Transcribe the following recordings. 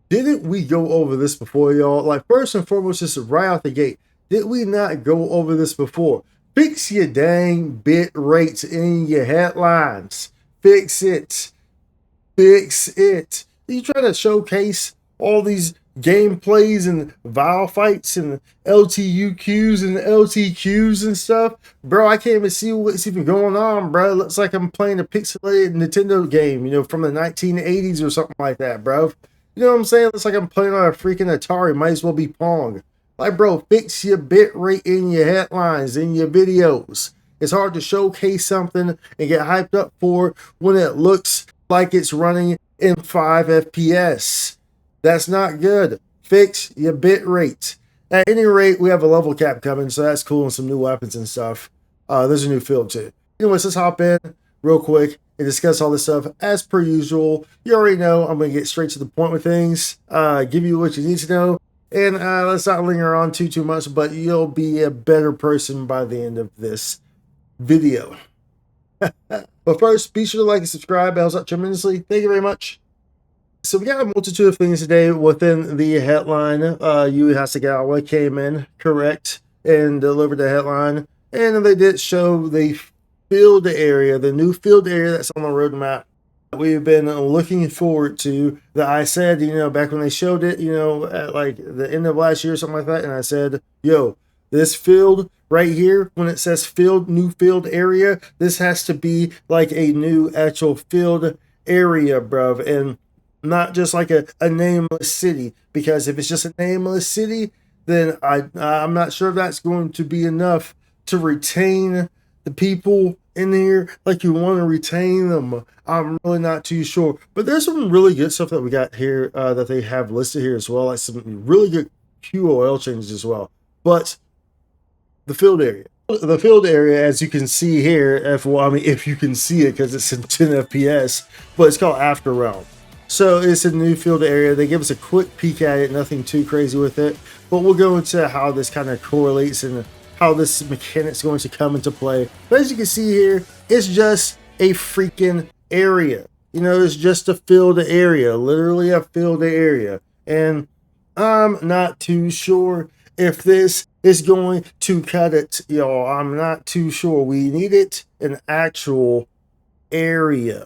Didn't we go over this before, y'all? Like, first and foremost, just right out the gate, did we not go over this before? Fix your dang bit rates in your headlines. Fix it. Fix it. You trying to showcase all these gameplays and Vael fights and LTUQs and LTQs and stuff? Bro, I can't even see what's even going on, bro. It looks like I'm playing a pixelated Nintendo game, you know, from the 1980s or something like that, bro. You know what I'm saying? It looks like I'm playing on a freaking Atari. Might as well be Pong. Like, bro, fix your bit rate in your headlines, in your videos. It's hard to showcase something and get hyped up for when it looks like it's running in 5 FPS. That's not good. Fix your bit rate. At any rate, we have a level cap coming, so that's cool, and some new weapons and stuff. There's a new field too. Anyways, let's hop in real quick and discuss all this stuff as per usual. You already know I'm going to get straight to the point with things, give you what you need to know, and let's not linger on too much, but you'll be a better person by the end of this video. But first, be sure to like and subscribe. It helps out tremendously. Thank you very much. So we got a multitude of things today within the headline. Yu Hasegawa came in correct and delivered the headline, and they did show the field area, the new field area that's on the roadmap. We've been looking forward to that. I said, you know, back when they showed it, you know, at like the end of last year or something like that, and I said, yo, this field right here, when it says field, new field area, this has to be like a new actual field area, bruv, and not just like a nameless city, because if it's just a nameless city, then I'm not sure if that's going to be enough to retain the people in here like you want to retain them. I'm really not too sure, but there's some really good stuff that we got here that they have listed here as well, like some really good QoL changes as well. But the field area, as you can see here, if you can see it because it's in 10 FPS, but it's called After Realm. So it's a new field area. They give us a quick peek at it, nothing too crazy with it, but we'll go into how this kind of correlates and how this mechanic's going to come into play. But as you can see here, it's just a freaking area. You know, it's just a field area, literally a field area. And I'm not too sure if this is going to cut it, y'all. I'm not too sure. We needed an actual area.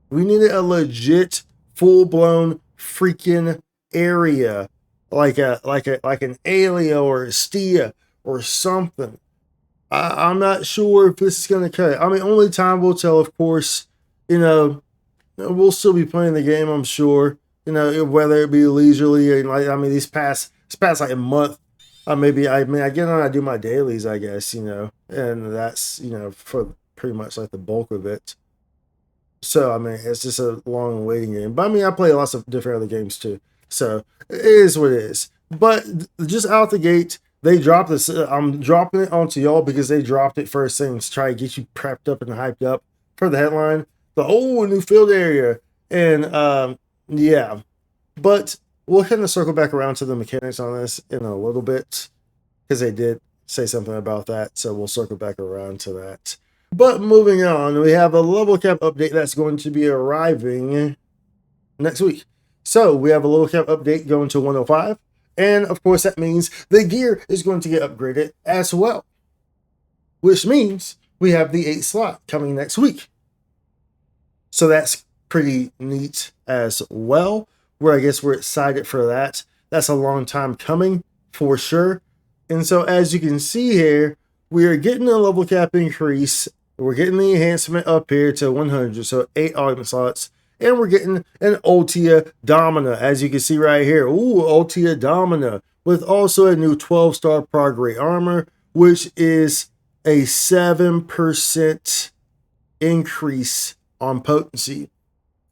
We needed a legit, full-blown freaking area, like an Alio or a Stia or something. I'm not sure if this is going to cut it. I mean, only time will tell, of course. You know, we'll still be playing the game, I'm sure. You know, whether it be leisurely or like, I mean, this past like a month, I get on, I do my dailies, I guess, you know, and that's, you know, for pretty much like the bulk of it. So, I mean, it's just a long waiting game. But I mean, I play lots of different other games too. So, it is what it is. But just out the gate, they dropped this. I'm dropping it onto y'all because they dropped it first thing to try to get you prepped up and hyped up for the headline. The whole new field area. And, yeah. But we'll kind of circle back around to the mechanics on this in a little bit, because they did say something about that. So, we'll circle back around to that. But moving on, we have a level cap update that's going to be arriving next week. So we have a level cap update going to 105. And of course, that means the gear is going to get upgraded as well, which means we have the 8 slot coming next week. So that's pretty neat as well. I guess we're excited for that. That's a long time coming for sure. And so as you can see here, we are getting a level cap increase. We're getting the enhancement up here to 100, so 8 augment slots. And we're getting an Ultia Domina, as you can see right here. Ooh, Ultia Domina, with also a new 12-star prog rate armor, which is a 7% increase on potency.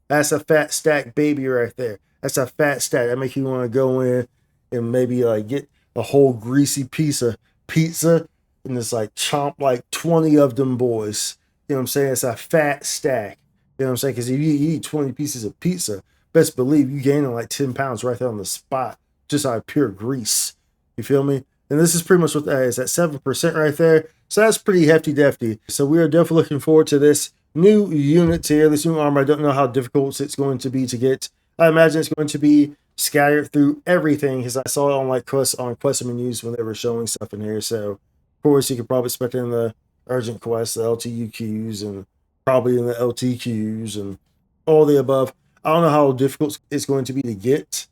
That's a fat stack baby right there. That's a fat stack. That makes you want to go in and maybe like get a whole greasy piece of pizza and just like chomp like 20 of them boys. You know what I'm saying? It's a fat stack. You know what I'm saying? Because if you eat 20 pieces of pizza, best believe you gaining like 10 pounds right there on the spot, just out of pure grease. You feel me? And this is pretty much what that is, that 7% right there. So that's pretty hefty defty. So we are definitely looking forward to this new unit here, this new armor. I don't know how difficult it's going to be to get. I imagine it's going to be scattered through everything, because I saw it on like quest menus when they were showing stuff in here. So of course you could probably expect it in the urgent quests, the LTUQs, and probably in the LTQs and all the above. I don't know how difficult it's going to be to get.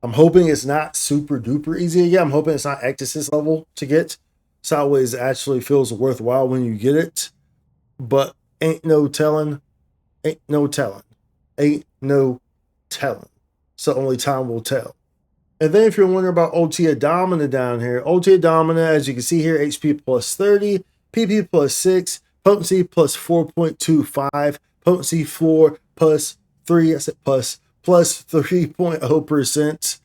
I'm hoping it's not super duper easy to get. I'm hoping it's not Ectasis level to get. Sideways actually feels worthwhile when you get it, but ain't no telling. Ain't no telling. Ain't no telling. So only time will tell. And then if you're wondering about Ultia Domina down here, Ultia Domina, as you can see here, HP plus 30, PP plus 6, potency plus 4.25, potency 4 plus 3, I said plus 3.0%.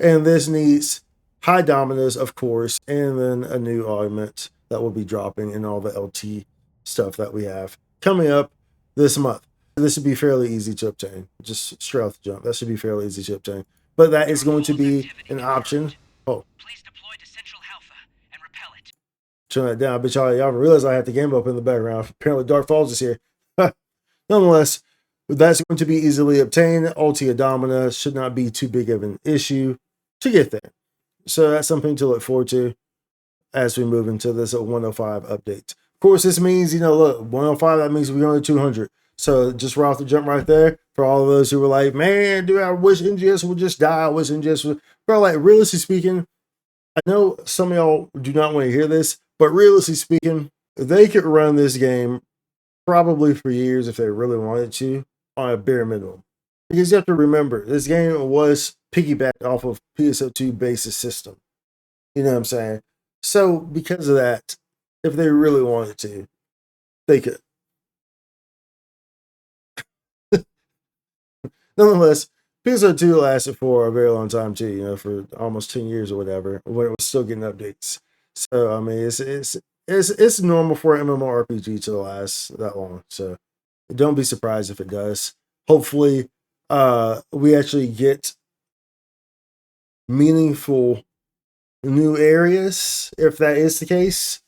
And this needs high dominas, of course, and then a new augment that will be dropping in all the LT stuff that we have coming up this month. This should be fairly easy to obtain. Just straight off the jump. That should be fairly easy to obtain. But that is going to be an option. Oh. Please deploy to Central Alpha and repel it. Turn that down. I bet y'all realize I have the game up in the background. Apparently Dark Falls is here. Nonetheless, that's going to be easily obtained. Ultia Domina should not be too big of an issue to get there. So that's something to look forward to as we move into this 105 update. Of course, this means, look, 105, that means we're going to 200. So just right off the jump right there, for all of those who were like, man, dude, I wish NGS would just die. I wish NGS would. Bro, like, realistically speaking, I know some of y'all do not want to hear this, but realistically speaking, they could run this game probably for years if they really wanted to on a bare minimum. Because you have to remember, this game was piggybacked off of PSO2 basis system. You know what I'm saying? So because of that, if they really wanted to, they could. Nonetheless, PSO2 lasted for a very long time too, for almost 10 years or whatever, when it was still getting updates. So I mean, it's normal for an MMORPG to last that long. So don't be surprised if it does. Hopefully, we actually get meaningful new areas if that is the case.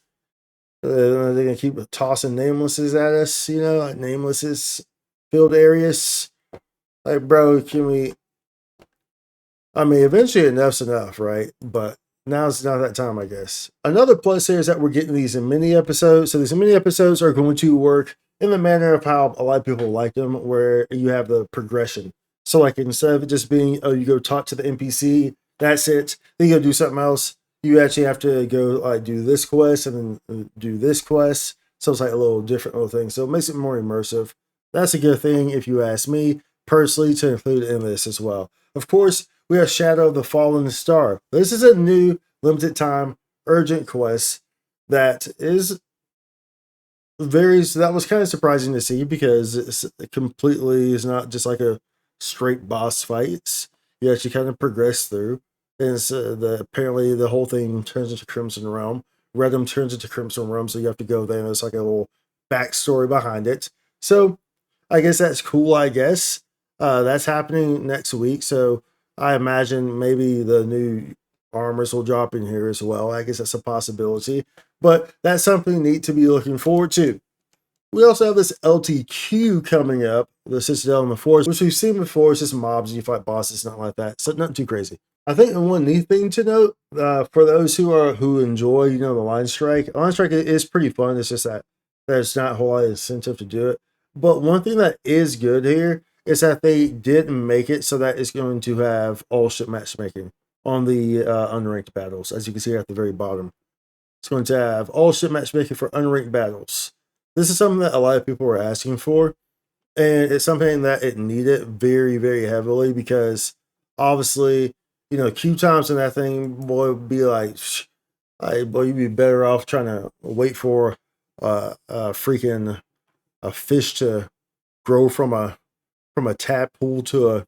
They're gonna keep tossing namelesses at us, like namelesses filled areas. Like, bro, can we? I mean, eventually enough's enough, right? But now's not that time, I guess. Another plus here is that we're getting these in mini episodes. So these mini episodes are going to work in the manner of how a lot of people like them, where you have the progression. So like, instead of it just being, oh, you go talk to the NPC, that's it. Then you go do something else. You actually have to go like do this quest and then do this quest. So it's like a little different little thing. So it makes it more immersive. That's a good thing if you ask me personally to include in this as well. Of course, we have Shadow of the Fallen Star. This is a new limited time urgent quest that is that was kind of surprising to see, because it completely is not just like a straight boss fight. You actually kind of progress through. And it's, apparently the whole thing turns into Crimson Realm. Redum turns into Crimson Realm, so you have to go there, and there's like a little backstory behind it. So I guess that's cool, I guess. That's happening next week, so I imagine maybe the new armors will drop in here as well. I guess that's a possibility, but that's something neat to be looking forward to. We also have this LTQ coming up, the Citadel in the Forest, which we've seen before. It's just mobs and you fight bosses, not like that, so not too crazy. I think the one neat thing to note, for those who enjoy, the line strike is pretty fun. It's just that there's not a whole lot of incentive to do it. But one thing that is good here is that they did make it so that it's going to have all ship matchmaking on the unranked battles, as you can see at the very bottom. It's going to have all ship matchmaking for unranked battles. This is something that a lot of people were asking for, and it's something that it needed very, very heavily, because obviously, queue times in that thing, boy, would be like, boy, you'd be better off trying to wait for a fish to grow from a tadpole to a,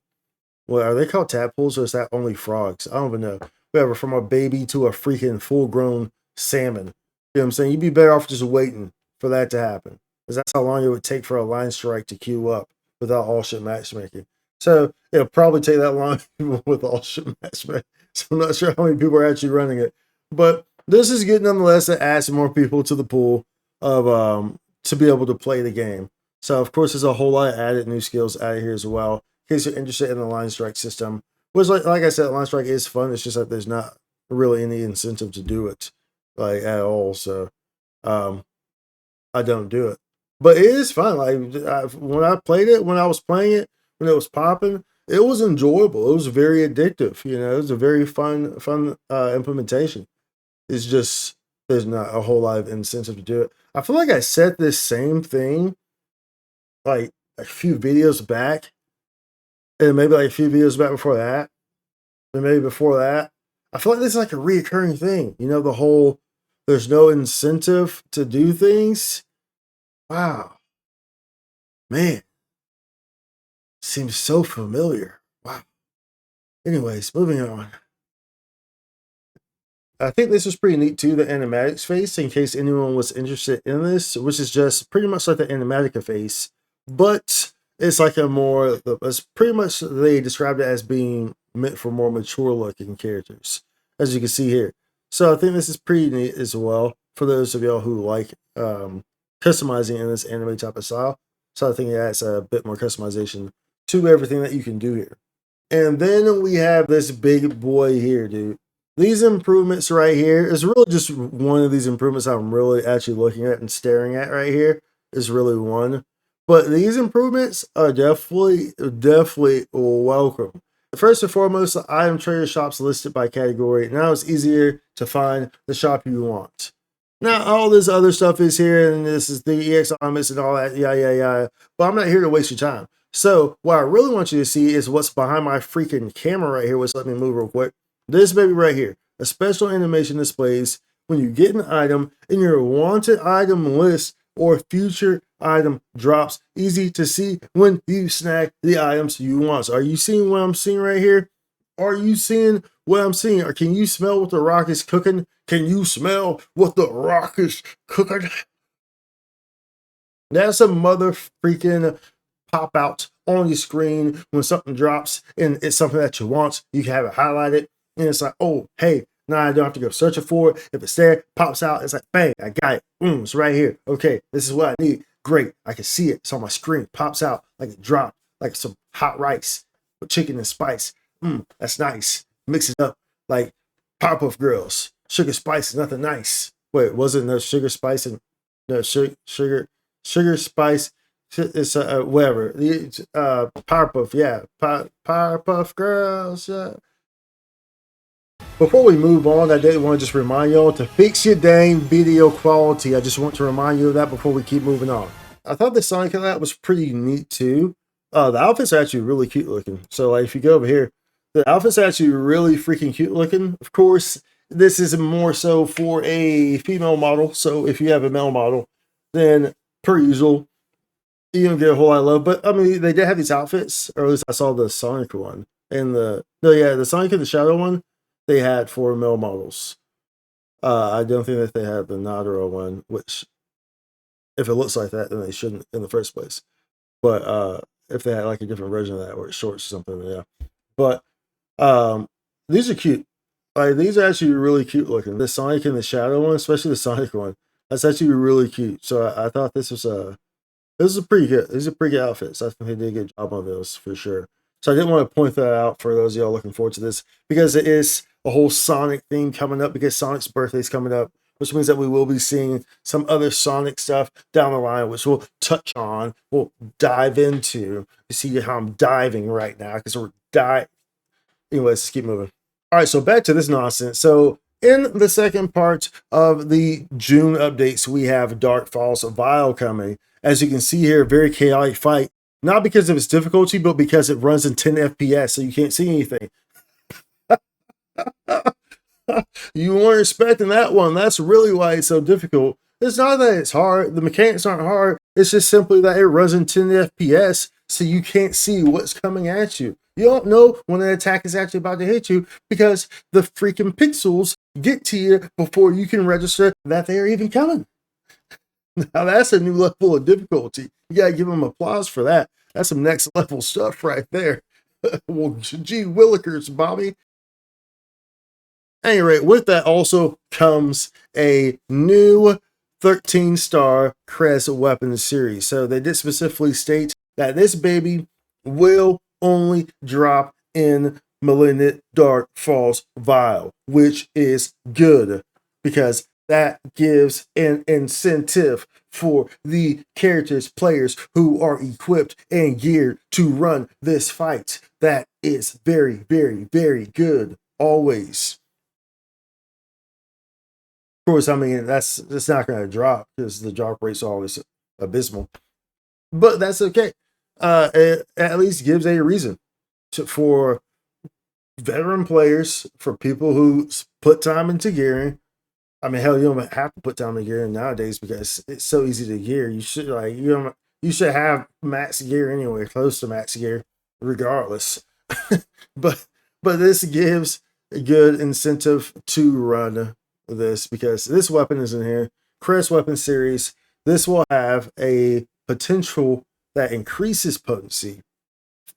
what are they called, tadpoles, or is that only frogs? I don't even know. Whatever, from a baby to a freaking full-grown salmon. You know what I'm saying? You'd be better off just waiting for that to happen, because that's how long it would take for a line strike to queue up without all ship matchmaking. So it'll probably take that long with all ship matchmaking. So I'm not sure how many people are actually running it, but this is good nonetheless. It adds more people to the pool of to be able to play the game. So of course, there's a whole lot of added new skills out of here as well, in case you're interested in the line strike system, Which, like I said, Line Strike is fun. It's just that there's not really any incentive to do it, like, at all. So, I don't do it. But it is fun. Like, when I played it, when I was playing it, when it was popping, it was enjoyable. It was very addictive. You know, it was a very fun implementation. It's just there's not a whole lot of incentive to do it. I feel like I said this same thing like a few videos back, and maybe like a few videos back before that, and maybe before that. I feel like this is like a reoccurring thing. You know, the whole there's no incentive to do things. Wow, man, seems so familiar. Wow. Anyways, moving on. I think this was pretty neat too, the animatics face, in case anyone was interested in this, which is just pretty much like the animatica face, but it's like a more, it's pretty much, they described it as being meant for more mature looking characters, as you can see here. So I think this is pretty neat as well, for those of y'all who like customizing in this anime type of style. So I think it adds a bit more customization to everything that you can do here. And then we have this big boy here, dude. These improvements right here is really just one of these improvements I'm really actually looking at and staring at right here is really one. But these improvements are definitely welcome. First and foremost, the item trader shops listed by category. Now it's easier to find the shop you want. Now all this other stuff is here, and this is the EX Augments and all that, yeah. But I'm not here to waste your time. So what I really want you to see is what's behind my freaking camera right here, which let me move real quick. This baby right here, a special animation displays when you get an item in your wanted item list or future item drops. Easy to see when you snag the items you want. So are you seeing what I'm seeing right here? Are you seeing what I'm seeing? Or can you smell what the rock is cooking? Can you smell what the rock is cooking? That's a mother freaking pop out on your screen when something drops and it's something that you want. You can have it highlighted. And it's like, oh, hey, now I don't have to go searching for it. If it's there, pops out. It's like, bang, I got it. It's right here. Okay, this is what I need. Great. I can see it. It's on my screen. Pops out like it dropped, like some hot rice with chicken and spice. That's nice. Mix it up like Powerpuff Girls. Sugar spice is nothing nice. Wait, wasn't no sugar spice and no sugar spice? It's whatever. Powerpuff, yeah. Powerpuff Girls, yeah. Before we move on, I did want to just remind y'all to fix your dang video quality. I just want to remind you of that before we keep moving on. I thought the Sonic collab was pretty neat too. The outfits are actually really cute looking. So like if you go over here, the outfits are actually really freaking cute looking. Of course, this is more so for a female model. So if you have a male model, then per usual, you don't get a whole lot of love. But I mean, they did have these outfits, or at least I saw the Sonic one and the Sonic and the Shadow one they had for male models. I don't think that they had the Nadara one, which if it looks like that, then they shouldn't in the first place. But if they had like a different version of that, or shorts or something, yeah. But these are cute. Like these are actually really cute looking. The Sonic and the Shadow one, especially the Sonic one, that's actually really cute. So I thought this was pretty good. These are pretty good outfits. I think they did a good job on those for sure. So I didn't want to point that out for those of y'all looking forward to this, because it is a whole Sonic theme coming up, because Sonic's birthday is coming up, which means that we will be seeing some other Sonic stuff down the line, which we'll touch on, we'll dive into. You see how I'm diving right now, because we're diving. Anyways, let's keep moving. All right, so back to this nonsense. So in the second part of the June updates, we have Dark Falls Vael coming. As you can see here, very chaotic fight. Not because of its difficulty, but because it runs in 10 FPS, so you can't see anything. You weren't expecting that one. That's really why it's so difficult. It's not that it's hard. The mechanics aren't hard. It's just simply that it runs in 10 FPS, so you can't see what's coming at you. You don't know when an attack is actually about to hit you, because the freaking pixels get to you before you can register that they're even coming. Now that's a new level of difficulty. You gotta give them applause for that. That's some next level stuff right there. Well, gee willikers, Bobby. Anyway, with that also comes a new 13-star Cres weapon series. So they did specifically state that this baby will only drop in Malignant Dark Falls Vael, which is good because that gives an incentive for the characters, players who are equipped and geared to run this fight. That is very, very, very good always. Of course, I mean, that's not going to drop because the drop rate's always abysmal. But that's okay. It at least gives a reason for veteran players, for people who put time into gearing. I mean, hell, you don't have to put time into gearing nowadays because it's so easy to gear. You should you should have max gear anyway, close to max gear, regardless. but this gives a good incentive to run this because this weapon is in here. Cres weapon series. This will have a potential that increases potency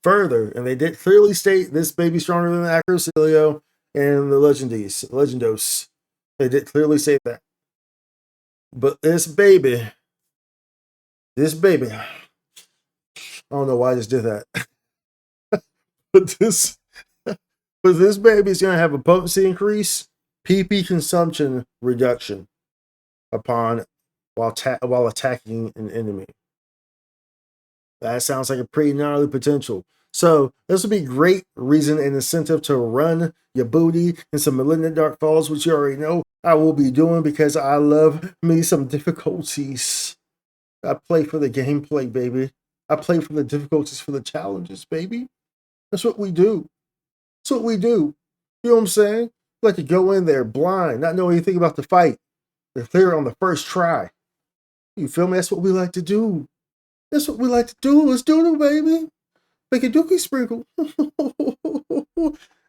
further, and they did clearly state this may be stronger than the Acrocilio and the Legendos. They did clearly say that. But this baby, I don't know why I just did that. but this baby is going to have a potency increase, PP consumption reduction upon while attacking an enemy. That sounds like a pretty gnarly potential. So this would be great reason and incentive to run your booty in some Malignant Dark Falls, which you already know I will be doing because I love me some difficulties. I play for the gameplay, baby. I play for the difficulties, for the challenges, baby. That's what we do. That's what we do. You know what I'm saying? We like to go in there blind, not know anything about the fight. They're clear on the first try. You feel me? That's what we like to do. That's what we like to do. Let's do it, baby. Make a dookie sprinkle.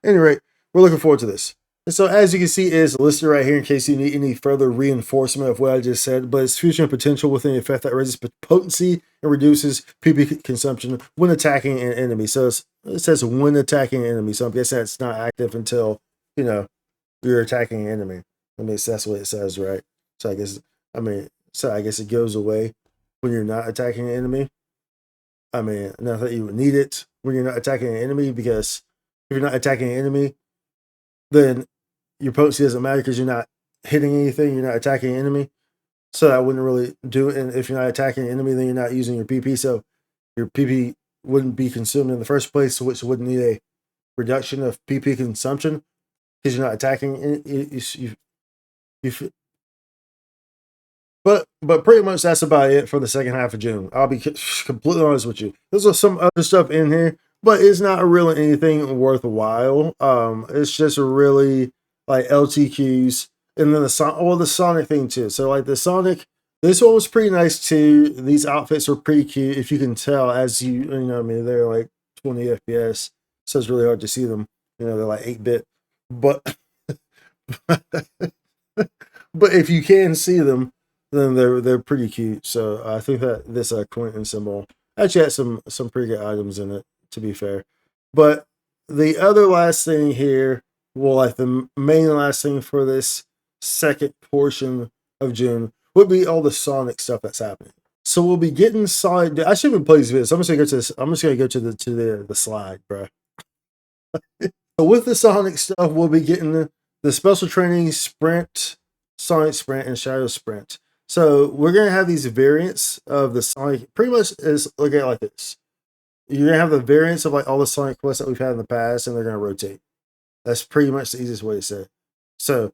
Anyway, we're looking forward to this. And so as you can see, it's listed right here in case you need any further reinforcement of what I just said. But it's fusion potential with an effect that raises potency and reduces PP consumption when attacking an enemy. So it says when attacking an enemy. So I'm guessing it's not active until, you're attacking an enemy. I mean, that's what it says, right? So I guess it goes away when you're not attacking an enemy. I mean, not that you would need it when you're not attacking an enemy, because if you're not attacking an enemy, then your potency doesn't matter because you're not hitting anything, you're not attacking an enemy. So that wouldn't really do it. And if you're not attacking an enemy, then you're not using your PP. So your PP wouldn't be consumed in the first place, which wouldn't need a reduction of PP consumption because you're not attacking. But pretty much that's about it for the second half of June. I'll be completely honest with you. There's some other stuff in here, but it's not really anything worthwhile. It's just really like LTQs, and then the Sonic thing too. So like the Sonic, this one was pretty nice too. These outfits were pretty cute, if you can tell. As they're like 20 FPS, so it's really hard to see them. They're like 8-bit, but but if you can see them, then they're pretty cute. So I think that this Quentin symbol actually had some pretty good items in it, to be fair. But the other last thing here, well, like the main last thing for this second portion of June, would be all the Sonic stuff that's happening. So we'll be getting Sonic. I should have played this video. So I'm just gonna go to this. I'm just gonna go to the slide, bro. So with the Sonic stuff, we'll be getting the special training sprint, Sonic Sprint, and Shadow Sprint. So we're going to have these variants of the Sonic, pretty much is look at it like this. You're going to have the variants of like all the Sonic quests that we've had in the past, and they're going to rotate. That's pretty much the easiest way to say it. So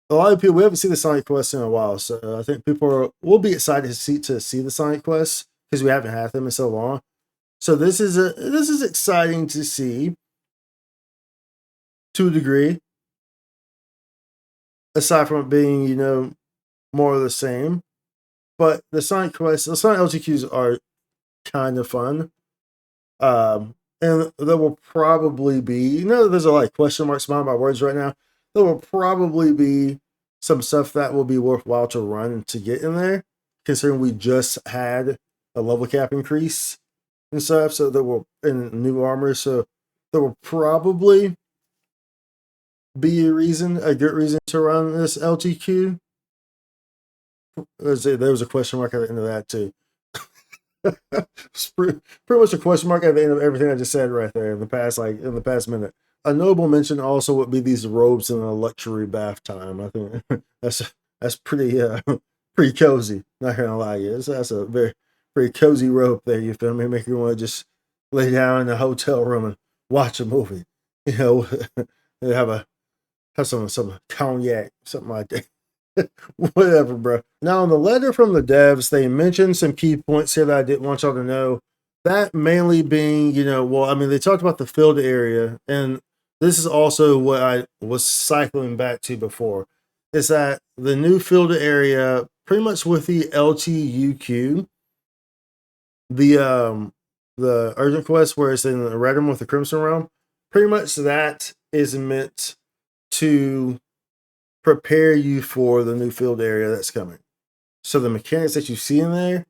a lot of people, we haven't seen the Sonic quests in a while, so I think people will be excited to see the Sonic quests because we haven't had them in so long. So this is exciting to see to a degree. Aside from it being, more of the same. But the Sonic quests, the Sonic LTQs are kind of fun. And there will probably be, there's a lot of question marks behind my words right now. There will probably be some stuff that will be worthwhile to run to get in there, considering we just had a level cap increase and stuff. So there will, in new armor, so there will probably be a good reason to run this LTQ. There was a question mark at the end of that too. It's pretty much a question mark at the end of everything I just said right there in the past minute. A notable mention also would be these robes in a luxury bath time. I think that's pretty pretty cozy. Not gonna lie, that's a very pretty cozy robe there. You feel me? Make you want to just lay down in a hotel room and watch a movie. You know, have some cognac, something like that. Whatever, bro. Now, in the letter from the devs, they mentioned some key points here that I didn't want y'all to know. That mainly being, well, I mean, they talked about the field area, and this is also what I was cycling back to before, is that the new field area, pretty much with the LTUQ, the urgent quest where it's in the red room with the crimson realm, pretty much that is meant to prepare you for the new field area that's coming. So the mechanics that you see in there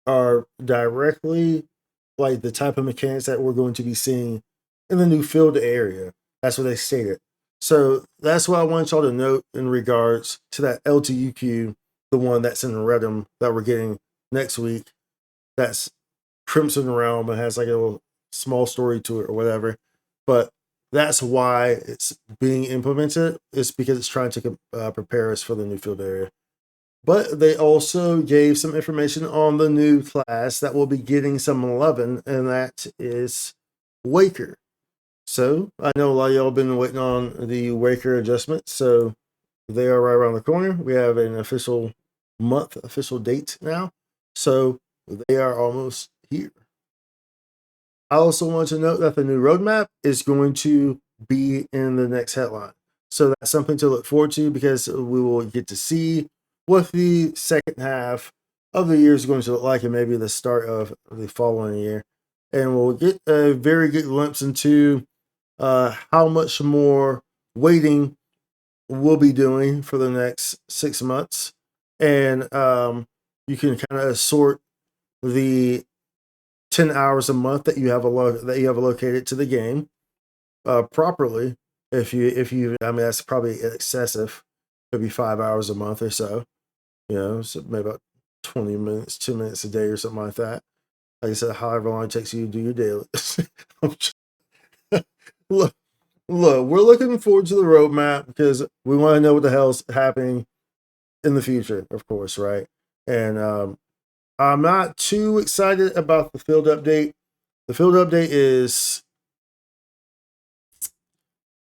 are directly like the type of mechanics that we're going to be seeing in the new field area. That's what they stated. So that's what I want y'all to note in regards to that LTUQ, the one that's in the Redum that we're getting next week. That's Crimson Realm and has like a little small story to it or whatever. But that's why it's being implemented. It's because it's trying to prepare us for the new field area. But they also gave some information on the new class that will be getting some 11, and that is Waker. So I know a lot of y'all been waiting on the Waker adjustments, so they are right around the corner. We have an official date now, so they are almost here. I also want to note that the new roadmap is going to be in the next headline. So that's something to look forward to because we will get to see what the second half of the year is going to look like and maybe the start of the following year. And we'll get a very good glimpse into how much more waiting we'll be doing for the next 6 months. And you can kind of sort the 10 hours a month that you have allocated to the game properly. If you I mean, that's probably excessive. Maybe 5 hours a month or so. So maybe about 20 minutes, 2 minutes a day or something like that. Like I said, however long it takes you to do your daily. look, we're looking forward to the roadmap because we want to know what the hell's happening in the future, of course, right? And I'm not too excited about the field update. The field update is,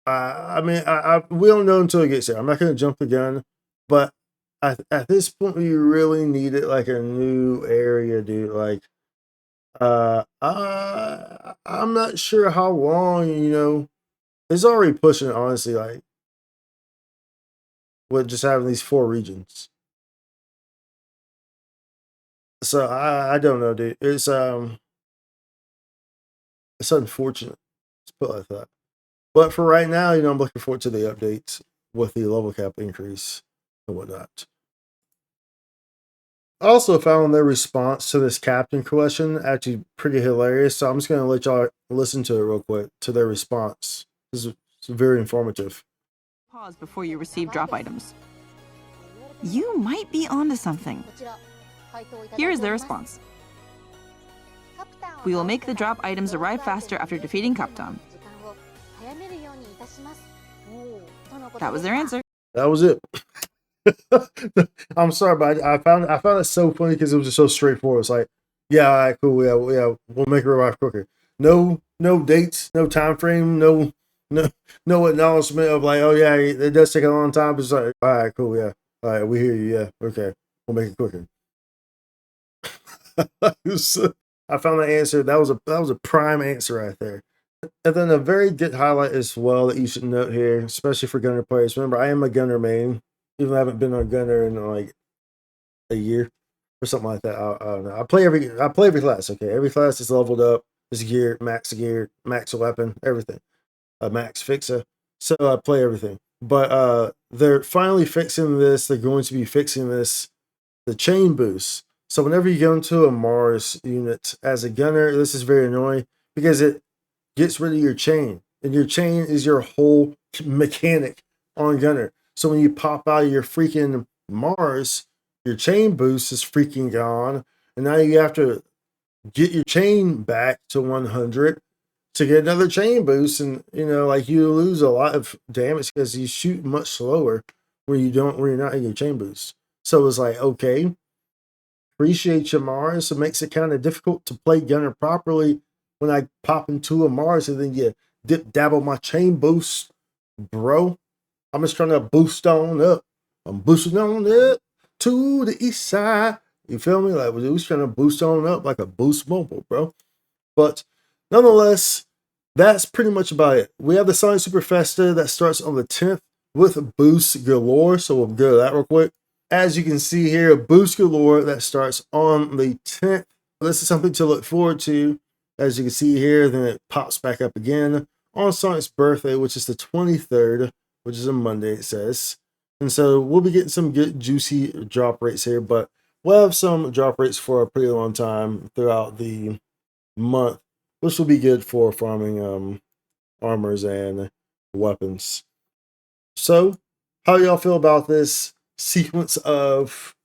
we don't know until it gets there. I'm not going to jump the gun, but at this point, we really needed like a new area, dude. Like, I'm not sure how long. It's already pushing, honestly. Like, with just having these 4 regions. So I don't know, dude. It's unfortunate. Let's put it like that. But for right now, I'm looking forward to the updates with the level cap increase and whatnot. I also found their response to this captain question actually pretty hilarious. So I'm just going to let y'all listen to it real quick, to their response. It's very informative. Pause before you receive drop items. You might be onto something. Here is their response. We will make the drop items arrive faster after defeating Captain. That was their answer. That was it. I'm sorry, but I found it so funny because it was just so straightforward. It's like, yeah, all right, cool, yeah, we'll make it arrive quicker. No dates, no time frame, no acknowledgement of like, oh yeah, it does take a long time. It's like, all right, cool, yeah, all right, we hear you, yeah, okay, we'll make it quicker. I found the answer. That was a prime answer right there. And then a very good highlight as well that you should note here, especially for Gunner players. Remember, I am a Gunner main, even though I haven't been on Gunner in like a year or something like that. I don't know. I play every class. Okay, every class is leveled up, is geared, max weapon, everything, max fixer. So I play everything. But they're finally fixing this. They're going to be fixing this, the chain boost. So whenever you go into a Mars unit as a gunner, this is very annoying because it gets rid of your chain. And your chain is your whole mechanic on gunner. So when you pop out of your freaking Mars, your chain boost is freaking gone. And now you have to get your chain back to 100 to get another chain boost. And, you know, like you lose a lot of damage because you shoot much slower when you're not in your chain boost. So it's like, okay, appreciate your Mars. It makes it kind of difficult to play Gunner properly when I pop into a Mars and then you dabble my chain boost, bro. I'm just trying to boost on up. I'm boosting on up to the east side. You feel me? Like, we're just trying to boost on up like a boost mobile, bro. But nonetheless, that's pretty much about it. We have the Sonic Super Festa that starts on the 10th with boost galore. So we'll go to that real quick. As you can see here, boost galore that starts on the 10th. This is something to look forward to. As you can see here, then it pops back up again on Sonic's birthday, which is the 23rd, which is a Monday, it says. And so we'll be getting some good juicy drop rates here, but we'll have some drop rates for a pretty long time throughout the month, which will be good for farming armors and weapons. So, how y'all feel about this sequence of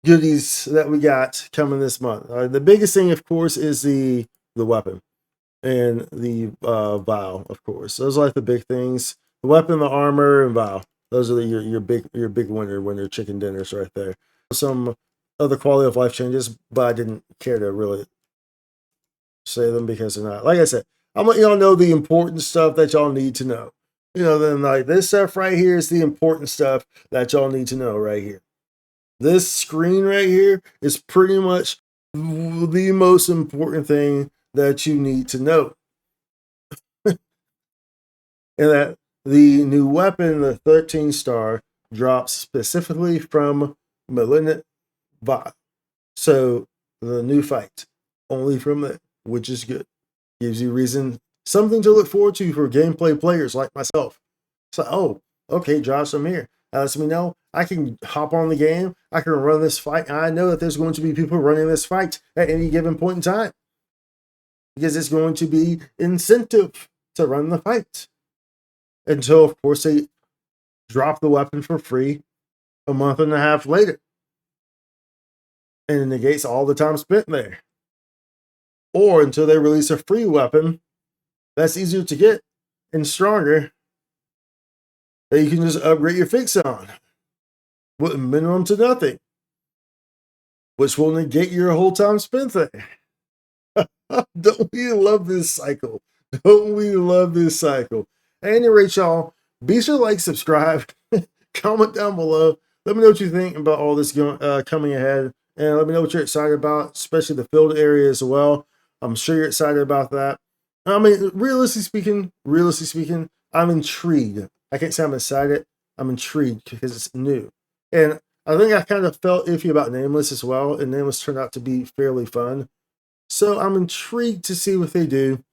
goodies that we got coming this month? The biggest thing, of course, is the weapon and the Vael, of course. Those are like the big things. The weapon, the armor, and Vael. Those are your big winner chicken dinners right there. Some other quality of life changes, but I didn't care to really say them because they're not. Like I said, I'm letting y'all know the important stuff that y'all need to know. You know, then like this stuff right here is the important stuff that y'all need to know right here. This screen right here is pretty much the most important thing that you need to know. And that the new weapon, the 13 star, drops specifically from Malignant Vael. So the new fight, only from there, which is good. Gives you reason, something to look forward to for gameplay players like myself. So, oh, okay, Josh, I'm here. That lets me know I can hop on the game. I can run this fight. And I know that there's going to be people running this fight at any given point in time. Because it's going to be incentive to run the fight. Until, of course, they drop the weapon for free a month and a half later. And it negates all the time spent there. Or until they release a free weapon that's easier to get and stronger that you can just upgrade your fix on with minimum to nothing, which will negate your whole time spent there. Don't we love this cycle? Don't we love this cycle? At any rate, y'all, be sure to like, subscribe, comment down below. Let me know what you think about all this coming ahead. And let me know what you're excited about, especially the field area as well. I'm sure you're excited about that. I mean, realistically speaking, I'm intrigued. I can't say I'm excited. I'm intrigued because it's new. And I think I kind of felt iffy about Nameless as well. And Nameless turned out to be fairly fun. So I'm intrigued to see what they do.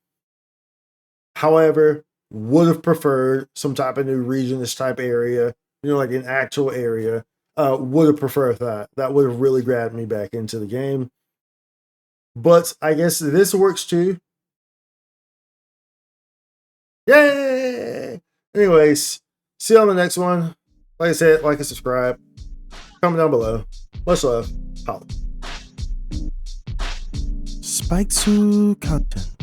However, would have preferred some type of new region, this type of area, you know, like an actual area. Would have preferred that. That would have really grabbed me back into the game. But I guess this works too. Yay! Anyways, see you on the next one. Like I said, like and subscribe. Comment down below. Much love. Holla. Spike to content.